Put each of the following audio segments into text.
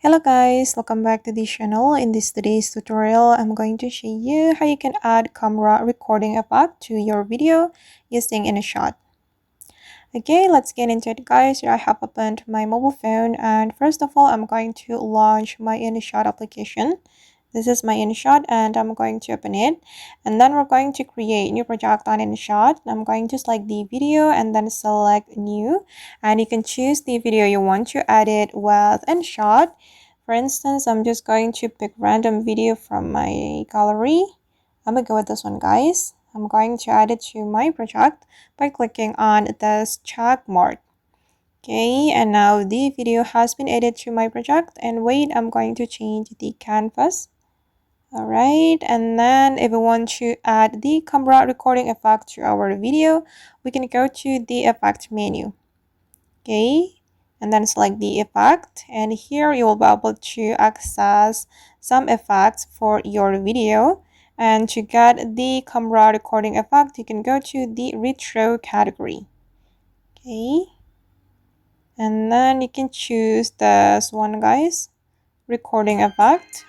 Hello guys, welcome back to the channel. In today's tutorial, I'm going to show you how you can add camera recording effect to your video using InShot. Okay, let's get into it guys. Here I have opened my mobile phone, and first of all, I'm going to launch my InShot application. This is my InShot and I'm going to open it, and then we're going to create new project on InShot. I'm going to select the video and then select new, and you can choose the video you want to edit with InShot. For instance, I'm just going to pick random video from my gallery. I'm gonna go with this one guys. I'm going to add it to my project by clicking on this check mark. Okay, and now the video has been added to my project, and wait, I'm going to change the canvas. Alright, and then if we want to add the camera recording effect to our video, we can go to the effect menu. Okay, and then select the effect, and here you will be able to access some effects for your video. And to get the camera recording effect, you can go to the retro category. Okay, and then you can choose this one guys, recording effect.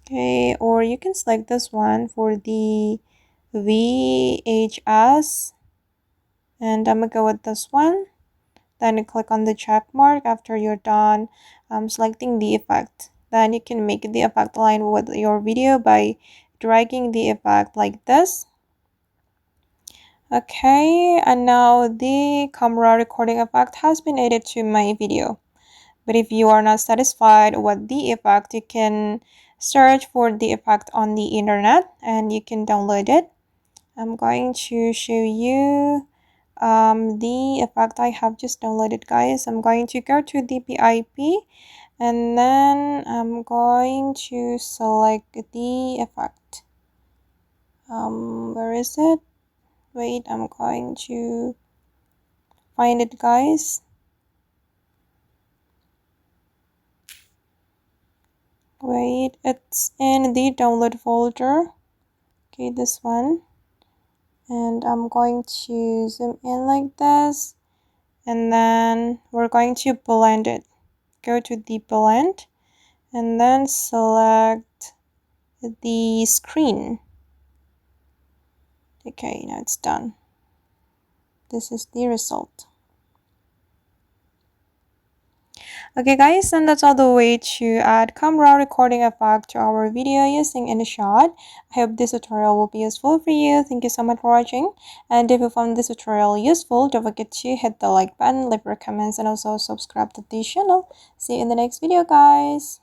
Okay, or you can select this one for the VHS, and I'm gonna go with this one. Then you click on the check mark after you're done selecting the effect. Then you can make the effect align with your video by dragging the effect like this. Okay, and now the camera recording effect has been added to my video. But if you are not satisfied with the effect, you can search for the effect on the internet and you can download it. I'm going to show you the effect I have just downloaded guys. I'm going to go to the PIP, and then I'm going to select the effect. Where is it? Wait, I'm going to find it guys. Wait, it's in the download folder. Okay, this one. And I'm going to zoom in like this, and then we're going to blend it. Go to the blend and then select the screen. Okay, now it's done. This is the result. Okay guys, and that's all the way to add camera recording effect to our video using InShot. I hope this tutorial will be useful for you. Thank you so much for watching, and if you found this tutorial useful, don't forget to hit the like button, leave your comments, and also subscribe to the channel. See you in the next video guys.